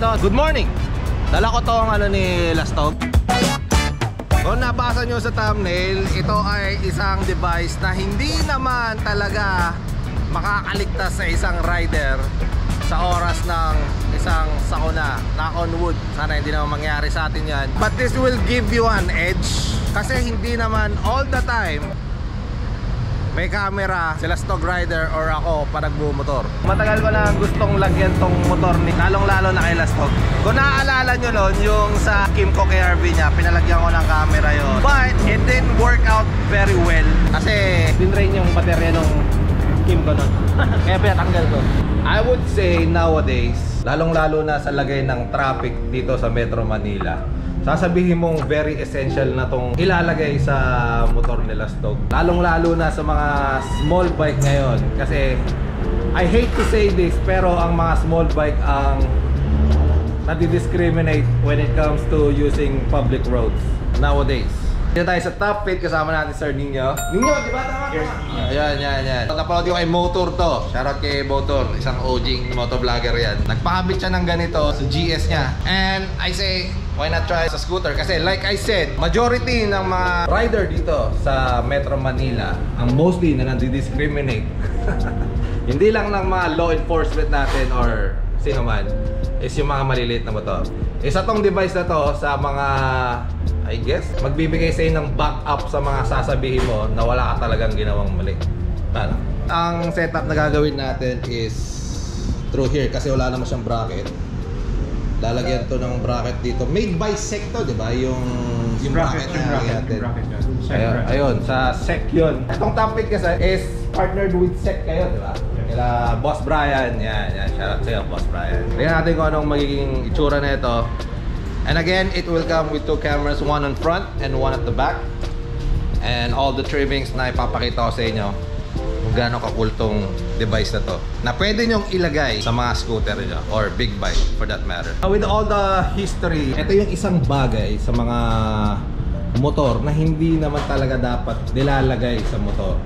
So, good morning! Dala ko to ang ni Lastog. Kung nabasa nyo sa thumbnail, ito ay isang device na hindi naman talaga makakaligtas sa isang rider sa oras ng isang sakuna. Knock on wood, sana hindi naman mangyari sa atin yan. But this will give you an edge kasi hindi naman all the time may camera si Lastog rider or ako pa nagbumotor. Matagal ko na gustong lagyan tong motor ni, lalong-lalo na kay Lastog. Kung naaalala nyo nun, yung sa Kimco KRV niya, pinalagyan ko ng camera yon. But it didn't work out very well kasi dinrain yung baterya nung Kimco nun. Kaya pinatanggal ko. I would say nowadays, lalong-lalo na sa lagay ng traffic dito sa Metro Manila, sasabihin mong very essential na tong ilalagay sa motor ni Lastog. Lalong-lalo na sa mga small bike ngayon. Kasi I hate to say this, pero ang mga small bike ang nadi-discriminate when it comes to using public roads nowadays. Dito tayo sa Top Fit, kasama natin Sir Nino. Nino, di ba? Tama? Yes. Ayan. Napanood yung kay Motor to. Shoutout kay Motor, isang OG motovlogger yan. Nagpakabit siya ng ganito sa GS niya. And I say, why not try sa scooter? Kasi like I said, majority ng mga rider dito sa Metro Manila, ang mostly na nandi-discriminate hindi lang ng mga law enforcement natin or sino man, is yung mga maliliit na motor. Isa tong device na to sa mga, I guess, magbibigay sa ng backup sa mga sasabihin mo na wala ka talagang ginawang mali. Ano? Ang setup na gagawin natin is through here kasi wala naman siyang bracket. Lalagyan to ng bracket dito. Made by SEC to, di ba? Yung bracket na natin. Ayun, sa SEC yun. Itong Top Fit kasi is partnered with SEC kayo, di ba? Kila Boss Brian. Yan. Shoutout sa'yo, Boss Brian. Tingnan natin kung anong magiging itsura na ito. And again, it will come with two cameras, one on front and one at the back. And all the trimmings na ipapakita ko sa inyo kung gaano ka-cool tong device na to, na pwede nyong ilagay sa mga scooter nyo or big bike for that matter. With all the history, ito yung isang bagay sa mga motor na hindi naman talaga dapat nilalagay sa motor.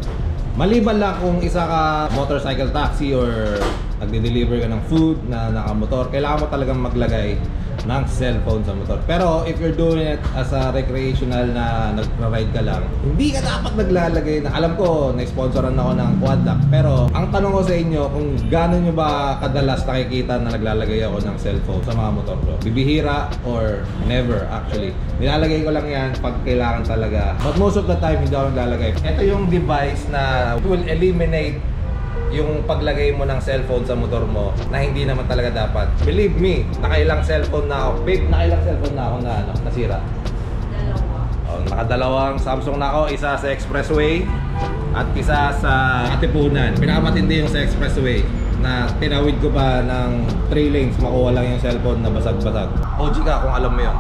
Maliban lang kung isa ka motorcycle taxi or nagde-deliver ka ng food na nakamotor, kailangan mo talagang maglagay ng cellphone sa motor. Pero if you're doing it as a recreational na nagra-ride ka lang, hindi ka dapat naglalagay na, alam ko, na-sponsoran ako ng Quadlock, pero ang tanong ko sa inyo, kung gano'n nyo ba kadalas nakikita na naglalagay ako ng cellphone sa mga motor ko? Bibihira or never actually. Nilalagay ko lang yan pag kailangan talaga. But most of the time, hindi ako naglalagay. Ito yung device na will eliminate yung paglagay mo ng cellphone sa motor mo na hindi naman talaga dapat. Believe me, nakailang cellphone na ako. Babe, nakailang cellphone na ako na nasira. Nakadalawang Samsung na ako. Isa sa Expressway at isa sa Atipunan. Pinakamatindi yung sa Expressway na tinawid ko pa ng 3 lanes, makuha lang yung cellphone na basag-basag. OG ka kung alam mo yun.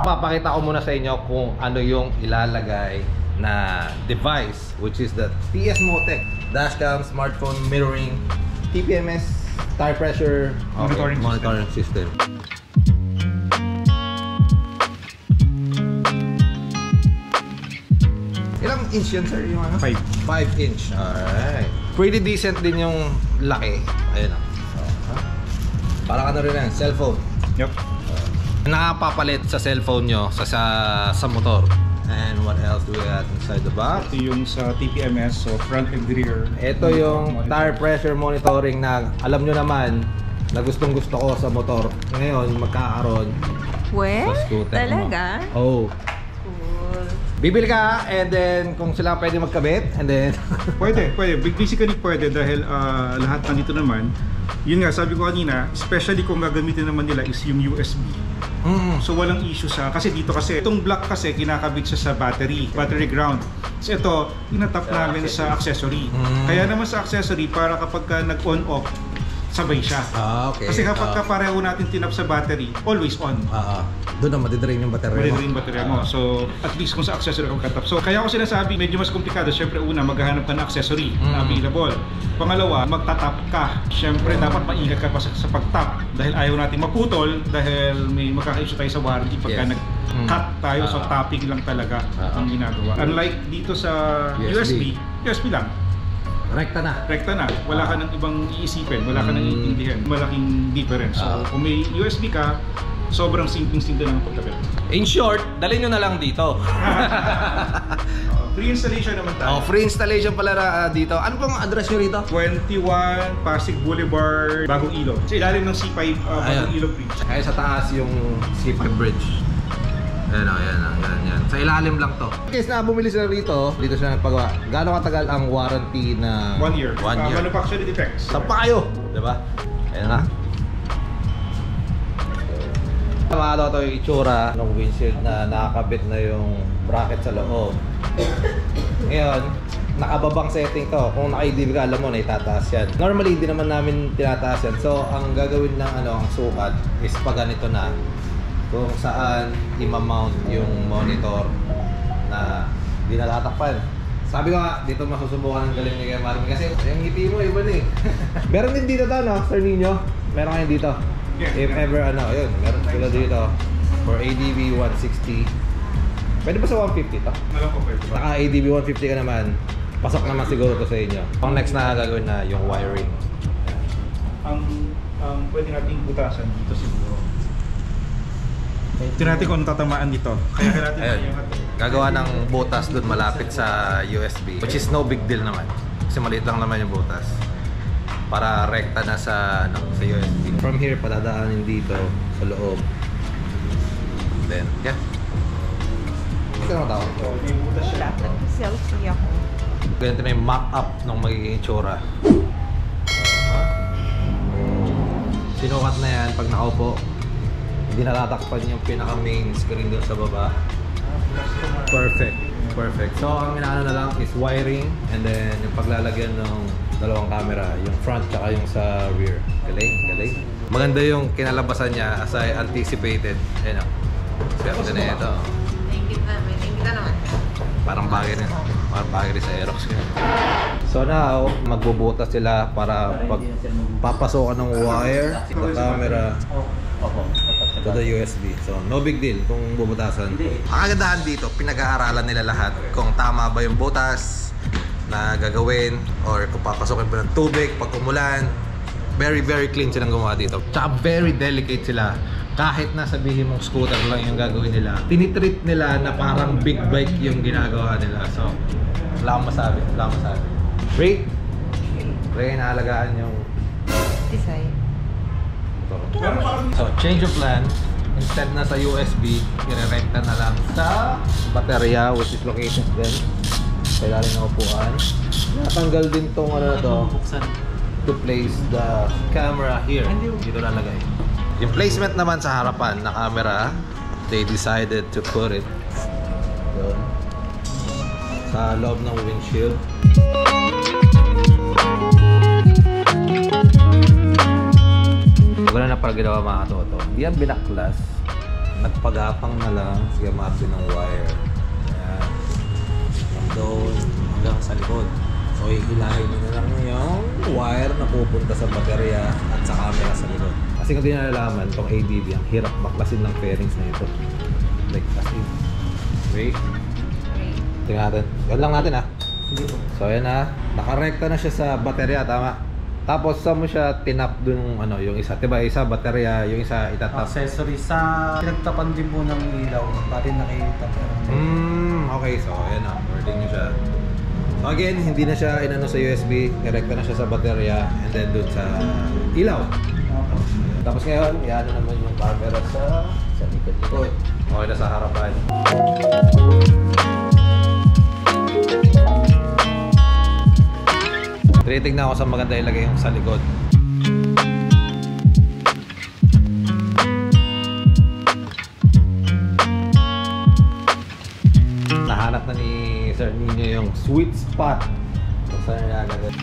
Papakita ko muna sa inyo kung ano yung ilalagay na device, which is the TS Motec dashcam, smartphone mirroring, TPMS, tire pressure monitoring system. Ilang inch yan, sir? Yung ano? 5 inch. Alright. Pretty decent din yung laki. Ayun o. Parang ano rin yan, cellphone. Yep. Nakapapalit sa cellphone nyo sa motor. And what else do we have inside the box? Ito yung sa TPMS, so front and rear. Ito yung tire pressure monitoring na alam nyo naman na gustong-gusto ko sa motor. Ngayon, magkakaroon sa scooter. Talaga? Oh. Cool. Bibili ka and then kung sila pwede magkabit and then Pwede. Basically pwede dahil lahat nandito naman. Yun nga, sabi ko kanina, especially kung gagamitin naman nila is yung USB. So walang issue kasi dito kasi itong block kasi kinakabit siya sa battery ground. So ito, tinatap namin sa accessory. Kaya naman sa accessory para kapag ka nag-on off, sabay siya. Okay. Kasi kapag pareho natin tinap sa battery, always on. Doon na madidrain yung baterya mo. Madidrain yung baterya mo. So, at least kung sa accessory kung katap. So, kaya ako sinasabi, medyo mas komplikado. Siyempre, una, maghahanap ka ng accessory na available. Pangalawa, magtatap ka. Siyempre, dapat maingat ka pa sa pagtap. Dahil ayaw natin maputol, dahil may magkaka-issue tayo sa warranty pagka nag-cut tayo. So, tapping lang talaga ang ginagawa. Unlike dito sa USB lang. Rekta na. Rekta na. Wala ka ng ibang iisipin, wala ka nang iintindihan. Malaking difference. So, kung may USB ka, sobrang simpleng-simple lang ang pagkabit. In short, dalhin nyo na lang dito. Free installation naman tayo. Free installation pala dito. Ano pong address nyo rito? 21 Pasig Boulevard, Bagong Ilog. Sa ilalim ng C5 Bagong Ilog Bridge. Kaya sa taas yung C5 Bridge. Ayan. Sa ilalim lang to. In case na bumili sila rito, dito sila nagpagawa. Gaano katagal ang warranty na 1 year. 1 year. Manufacturing defects. Sampa kayo! Diba? Ayan na. Mga ito yung itsura ng windshield na nakakabit na yung bracket sa loob. Ngayon, nakababang setting to. Kung naka-ADB ka, alam mo na itataas yan. Normally, hindi naman namin tinataas yan. So, ang gagawin ng ang sukat is pag ganito na, kung saan i-mount yung monitor na hindi natatakpan. Sabi ko nga, dito masusubukan ng galing ni Kuya Marvin kasi yung ngiti mo, iba na eh. Meron din dito to, no? Sir Nino? Meron kayo dito. If ever, yun, meron sila dito. For ADB 160. Pwede ba sa 150 to? Alam ko pwede ba? Naka-ADB 150 ka naman, pasok naman siguro to sa inyo. Ang next na gagawin na yung wiring. Ang pwede nating butasan dito siguro. Ito natin kung tatamaan dito. Kaya natin Gagawa ng butas doon malapit sa USB, which is no big deal naman. Kasi maliit lang naman yung butas. Para rekta na sa USB. From here, padadaanin dito sa loob. Then, yeah. Ito na tawag. May butas siya. Selfie ako. Ganito na yung mock-up ng magiging itsura. Sinukat na yan pag nakaupo. Hindi natatakpan yung pinaka-main screen doon sa baba. Perfect. So, ang inaano na lang is wiring and then yung paglalagyan ng dalawang camera, yung front tsaka yung sa rear. Galing. Maganda yung kinalabasan niya as I anticipated. Ayan o. Swerte na ito. Thank you naman. Parang bagay rin sa Aerox. So now, magbubutas sila para pag papasokan ng wire sa camera to the USB. So, no big deal kung bubutasan. Ang kagandahan dito, pinag-aaralan nila lahat kung tama ba yung butas na gagawin or kung papasokin ba ng tubig pag umulan. Very clean silang gumawa dito. Tsaka very delicate sila. Kahit na sabihin mong scooter lang yung gagawin nila, tinitreat nila na parang big bike yung ginagawa nila. So, wala akong masabi. Ray, naalagaan yung Design. So, change of plan. Instead na sa USB, i-rekta na lang sa baterya, which is located din sa ilalim ng upuan. Natanggal din tong to place the camera here. Dito lalagay. Yung placement naman sa harapan na camera, they decided to put it doon sa loob ng windshield. Wala na pala ginawa mga katoto. Hindi yan binaklas. Nagpagapang na lang. Sige, Marvin ng wire. Ayan. Doon hanggang sa likod. So, ihilahin nyo na lang yung wire na pupunta sa baterya at sa camera sa likod. Kasi kung di nalalaman, itong ADB, ang hirap baklasin ng fairings na ito. Like, as in. Wait. Tingnan natin. Yan lang natin So, ayan nakarekta na siya sa baterya, tama? Tapos saan mo siya tinap dun yung isa? Diba isa baterya, yung isa itatap? Accessory sa pinagtapan din po ng ilaw. Pati nakita. Okay. So, ayan wording nyo siya. So again, hindi na siya inano sa USB. Direkta na siya sa baterya and then dun sa ilaw. Tapos ngayon, iano naman yung camera sa likod. Okay na sa harapan. Tinitignan ko sa maganda ilagay yung sa likod. Nahanap na ni Sir Nino yung sweet spot kung saan nagagad.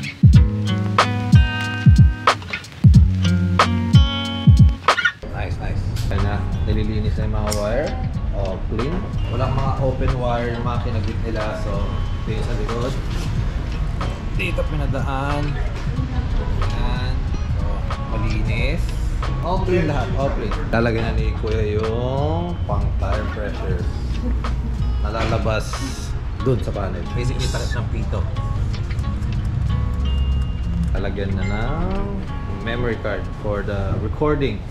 Nice. Kaya na, nililinis na yung mga wire. Clean. Walang mga open wire yung mga kinagit nila. So, ito yung sa likod. Dito pinadaan. Ayan. So, malinis. All clean lahat. All clean. Lalagyan na ni Kuya yung pang tire pressure. Nalalabas dun sa panel. Basically, takip ng pito. Lalagyan na ng memory card for the recording.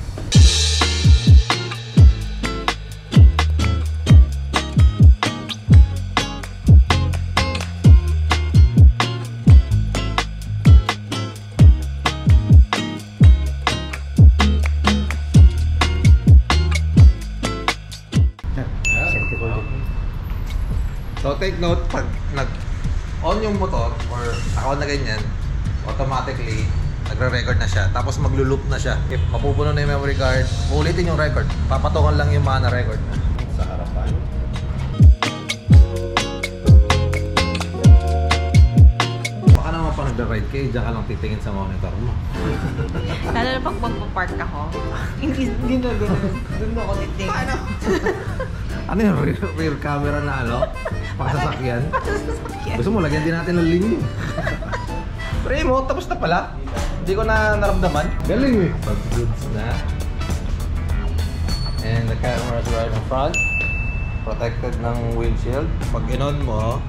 So take note, pag nag-on yung motor or ako na ganyan, automatically nagre-record na siya. Tapos maglo-loop na siya. If mapupuno na yung memory card, ulitin yung record. Papatungan lang yung mga na-record na. Sa harapan. Baka naman pa nagre-ride kayo, diyan ka lang titingin sa monitor mo. Lalo na pag magpa-park ako. Hindi na gano'n. Doon ako titingin. Ano yung rear camera na ano? Pakasasakyan? Sasakyan. Gusto mo, lagyan din natin ng linya. Pre mo, tapos na pala. Hindi ko na naramdaman. Galing eh. Pag goods na. And the camera is right in front. Protected ng windshield. Pag in-on mo,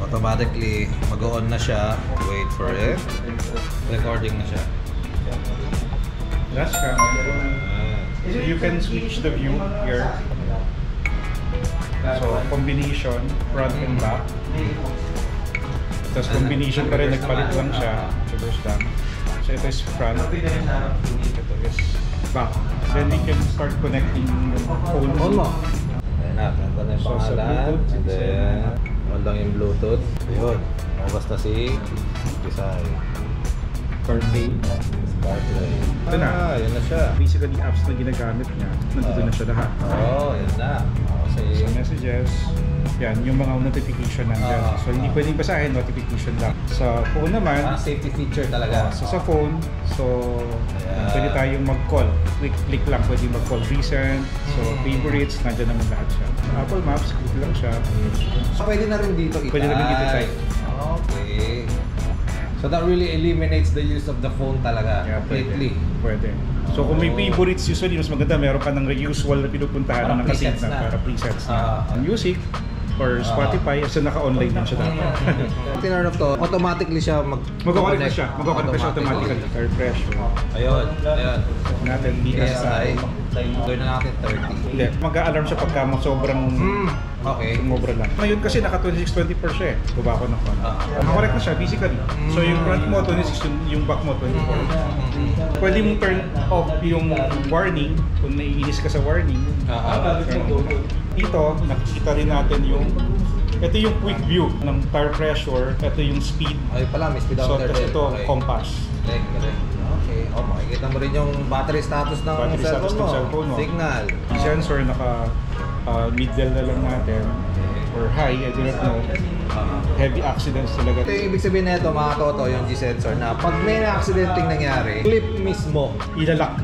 automatically mag-on na siya. Wait for it. Recording na siya. Dash cam. So you can switch the view here. So combination, front and back. Tapos combination pa rin, nagpalit lang siya. Reverse lang. So ito is front. Ito is back. Then we can start connecting yung phone. On mo. Ayan na, kanta na yung So, sa pangalan. Bluetooth, And then, on lang yung Bluetooth. Ayun. Lumabas na si Kisay. CarPlay. CarPlay. Ito na. Yun na siya. Basically, apps na ginagamit niya, nandito na siya lahat. Yun na. So messages, yan, yung mga notification nandyan. So hindi pwedeng basahin, notification lang. Sa phone naman, Safety feature talaga. so sa phone, pwede tayong mag-call. Click lang, pwede mag-call recent. So favorites, nandyan naman lahat siya. Sa Apple Maps, click lang siya. So pwede na rin dito i-type. Pwede na rin dito i-type. Okay. So that really eliminates the use of the phone talaga. Yeah, Completely. Pwede. So kung may favorites, usually mas maganda, meron ka ng usual na pinupuntahan Para na nakasave presets na. na, para presets na. Music or Spotify, so naka-online din siya dapat. Tinurn off to, automatically siya Magkoconnect na siya. Magkoconnect na siya automatically. Car pressure. Ayun. Natin, PSI. DSI. Gawin na natin 30. Hindi, mag-a-alarm siya pagka sobrang Okay. sumobra lang. Ngayon kasi naka 2620 per siya eh. Baba ko ng phone. Nakakorek na siya basically. So yung front mo 26, yung back mo 24. Pwede mong turn off yung warning kung naiinis ka sa warning. Turn off. Dito, nakikita rin natin ito yung quick view ng tire pressure, ito yung speed. Ay pala, may So speedometer tapos din. ito, Okay. compass. Galing. Okay. Makikita mo rin yung battery status ng Battery status ng cellphone mo. Signal. Sensor naka middle na lang natin or high, I do not know. Heavy accidents talaga. Ito yung ibig sabihin na ito, mga toto, yung G-sensor na pag may na-accidenting nangyari, clip mismo, Ilalak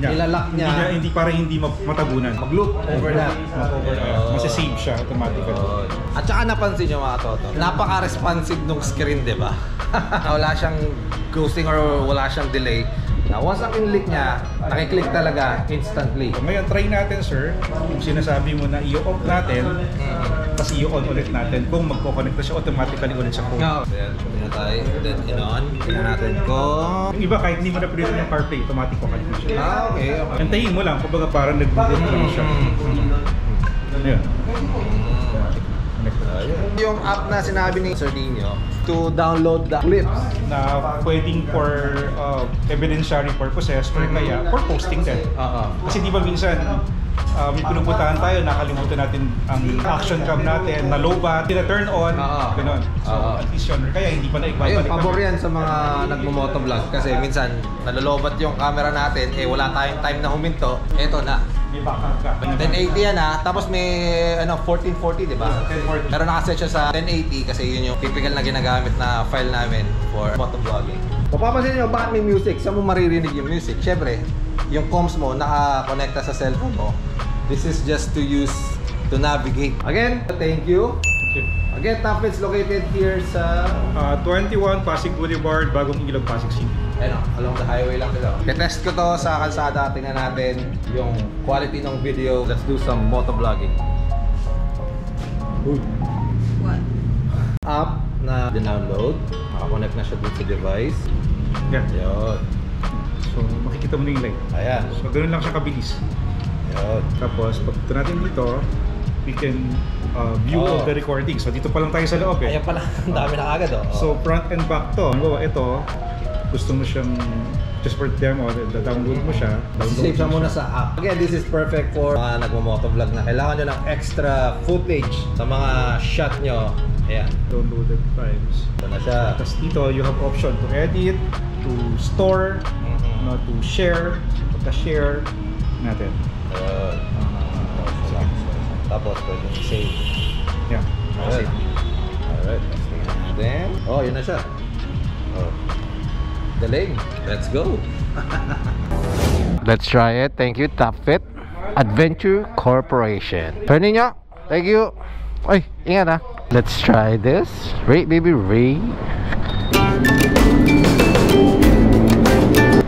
niya. Hindi para hindi matabunan. mag-loop over na. Masasave siya automatically. At saka napansin nyo mga toto, napaka-responsive nung screen, di ba? Wala siyang ghosting or wala siyang delay. Na once ang in-click niya, nakiklik talaga instantly. So, ngayon, try natin sir, yung sinasabi mo na i-off natin, tapos i-on ulit natin kung magko-connect na siya automatically ulit sa phone. Then, pwede na tayo, then in-on. Tingnan natin kung... Yung iba, kahit hindi mo na pinito yung CarPlay, automatic ko-connect na siya. Okay. Antayin mo lang, kumbaga parang nag-boot lang siya. Ayan. Yung app na sinabi ni Sir Nino to download the clips. Na pwedeng for evidentiary purposes or kaya for posting din. Kasi di ba minsan may pinupuntahan tayo, nakalimutan natin ang action cam natin, na-lobat, tina-turn on, gano'n. So at least yun, kaya hindi pa na Ayun, ibabalik. pabor yan sa mga nagmo-motovlog kasi minsan nalolobat yung camera natin, wala tayong time na huminto, eto na. May backup ka. 1080 yan tapos may 1440 di ba? 1040. Pero nakaset siya sa 1080 kasi yun yung typical na ginagamit na file namin for motovlogging. Mapapansin nyo, bakit may music? Saan mo maririnig yung music? Siyempre, yung comms mo naka-connecta sa cellphone mo. This is just to use to navigate. Again, thank you. Again, Top-Fits located here sa 21 Pasig Boulevard, Bagong Ilog, Pasig City. Ayun, along the highway lang ito. Tetest ko to sa kalsada. Tingnan natin yung quality ng video. Let's do some motovlogging. What? Up na dinownload. Nakakonect na siya dito sa device. Yan. Yun. So makikita mo na yung light. Ayan. So ganoon lang siya kabilis. Yun. Tapos pag ito natin dito, we can view all the recording. So dito pa lang tayo sa loob eh. Ayan pala, ang dami na agad oh. So front and back to. Halimbawa ito, gusto mo siyang just for demo, download mo siya. Save siya mo muna sa app. Again, this is perfect for mga nagmo-motovlog na kailangan nyo ng extra footage sa mga shot nyo. Ayan. Downloaded files. Ito na siya. Tapos dito, you have option to edit, to store, to share. Pagka-share natin. Tapos, pwede nyo save. Yan. Alright. Alright. Then, oh, yun na siya. Oh. Galing. Let's go. Let's try it. Thank you, TopFit Adventure Corporation. Turn ninyo. Thank you. Ay, ingat ha. Let's try this. Ray, baby, Ray.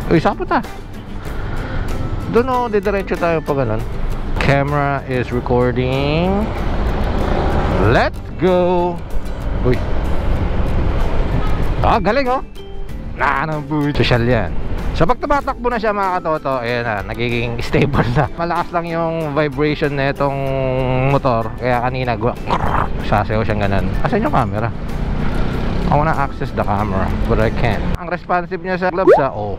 Uy, saan pa ta? Doon o, didiretso tayo pa ganun. Camera is recording. Let's go. Uy. Ah, galing oh. Social yan. So pag tumatakbo na siya mga katoto, ayan na, nagiging stable na. Malakas lang yung vibration na itong motor. Kaya kanina sasayaw siyang ganun. Asan yung camera? I wanna access the camera, but I can't. Ang responsive niya sa gloves sa oh.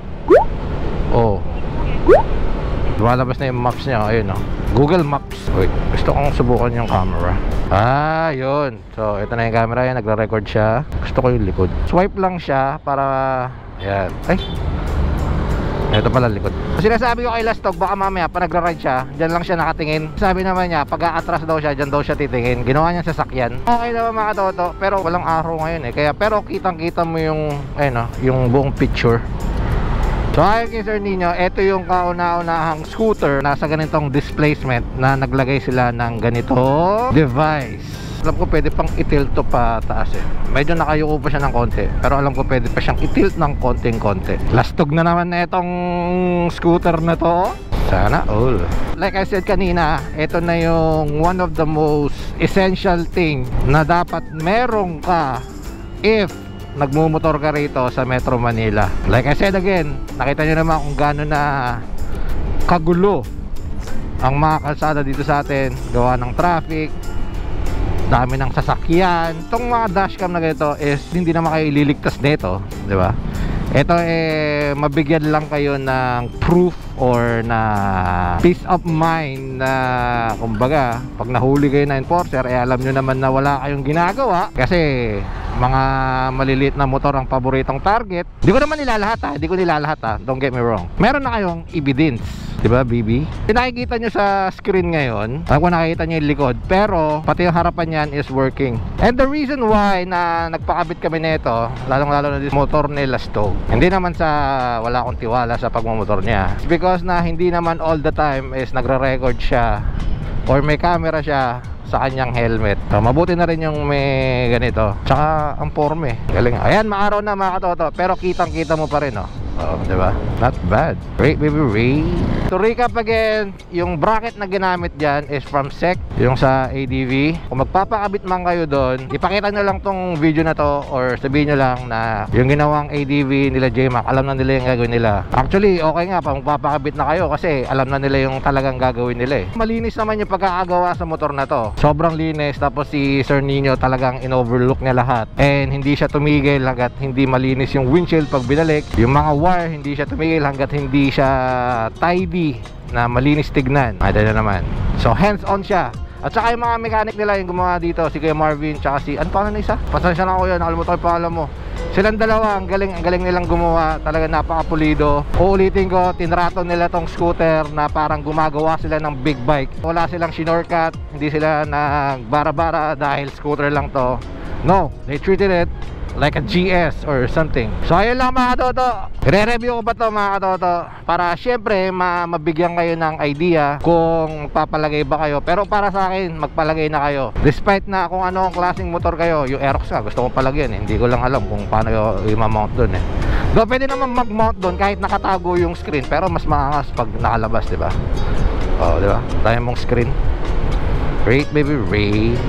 Lumalabas na yung maps niya. Ayun oh. Google Maps. Wait, gusto kong subukan yung camera. Ah, yun. So, ito na yung camera. Yan, nagre-record siya. Gusto ko yung likod. Swipe lang siya para... Ayan. Ay! Ito pala likod. Sinasabi ko kay Lastog, baka mamaya pa nagra-ride siya, dyan lang siya nakatingin. Sabi naman niya, pag a-atras daw siya, dyan daw siya titingin. Ginawa niya sa sakyan. Okay naman mga katoto, pero walang araw ngayon eh. Kaya, pero kitang-kita mo yung, ayun oh, yung buong picture. So ayon kay Sir Nino, ito yung kauna-unahang scooter nasa ganitong displacement na naglagay sila ng ganitong device. Alam ko pwede pang i-tilt to pa taas eh. Medyo nakayuko pa siya ng konti, pero alam ko pwede pa siyang i-tilt ng konting-konti. Lastog na naman na itong scooter na to. Sana all. Like I said kanina, ito na yung one of the most essential thing na dapat merong ka if nagmumotor ka rito sa Metro Manila. Like I said again, nakita nyo naman kung gaano na kagulo ang mga kalsada dito sa atin. Gawa ng traffic, dami ng sasakyan. Itong mga dashcam na ganito is hindi naman kayo ililigtas nito, di ba? Ito mabigyan lang kayo ng proof or na peace of mind na kumbaga pag nahuli kayo na enforcer, alam nyo naman na wala kayong ginagawa kasi mga maliliit na motor ang paboritong target. Di ko naman nilalahat ha, don't get me wrong. Meron na kayong evidence, di ba, BB? Nakikita nyo sa screen ngayon, alam ko nakikita nyo yung likod, pero pati yung harapan yan is working. And the reason why na nagpakabit kami nito, lalong lalo na this motor ni Lastog, hindi naman sa wala akong tiwala sa pagmamotor niya. It's because na hindi naman all the time is nagre-record siya or may camera siya sa kanyang helmet. So, mabuti na rin yung may ganito. Tsaka ang forme, galing. Ayan, maaraw na mga katoto, pero kitang-kita mo pa rin oh. Diba? Not bad. Great baby Ray. To recap again, yung bracket na ginamit dyan is from SEC, yung sa ADV. Kung magpapakabit man kayo doon, ipakita nyo lang tong video na to or sabihin nyo lang na yung ginawang ADV nila JMac, alam na nila yung gagawin nila. Actually, okay nga pa magpapakabit na kayo kasi alam na nila yung talagang gagawin nila eh. Malinis naman yung pagkakagawa sa motor na to. Sobrang linis, tapos si Sir Nino talagang in-overlook niya lahat. And hindi siya tumigil hanggat hindi malinis yung windshield pag binalik. Yung mga wire, hindi siya tumigil hanggat hindi siya tidy na malinis tignan. Ada na naman. So hands-on siya. At saka yung mga mechanic nila yung gumawa dito, si Kuya Marvin tsaka si, ano pa na isa? Pasensya na ako yun, nakalimutan ko yung pangalan mo. Silang dalawa, ang galing nilang gumawa. Talaga napaka-pulido. Uulitin ko, tinrato nila tong scooter na parang gumagawa sila ng big bike. Wala silang shinorkat, hindi sila nagbara-bara dahil scooter lang to. No, they treated it like a GS or something. So ayun lang mga katoto, re-review ko ba to mga katoto para syempre mabigyan kayo ng idea kung papalagay ba kayo. Pero para sa akin, magpalagay na kayo. Despite na kung ano ang klaseng motor kayo, yung Aerox nga gusto kong palagyan eh. Hindi ko lang alam kung paano i-mount dun eh. Do pwede naman mag-mount dun kahit nakatago yung screen, pero mas maangas pag nakalabas, di ba? Oh, di ba? Dahil mong screen. Great baby Ray.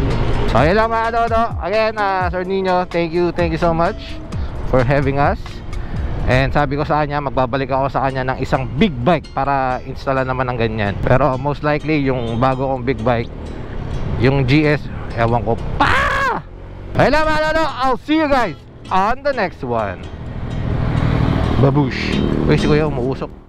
So yun lang mga Dodo. Again, Sir Nino, thank you so much for having us. And sabi ko sa kanya, magbabalik ako sa kanya ng isang big bike para installan naman ng ganyan. Pero most likely, yung bago kong big bike, yung GS, ewan ko pa! Ayun lang mga Dodo, I'll see you guys on the next one. Babush. Uy, si Kuya umuusok.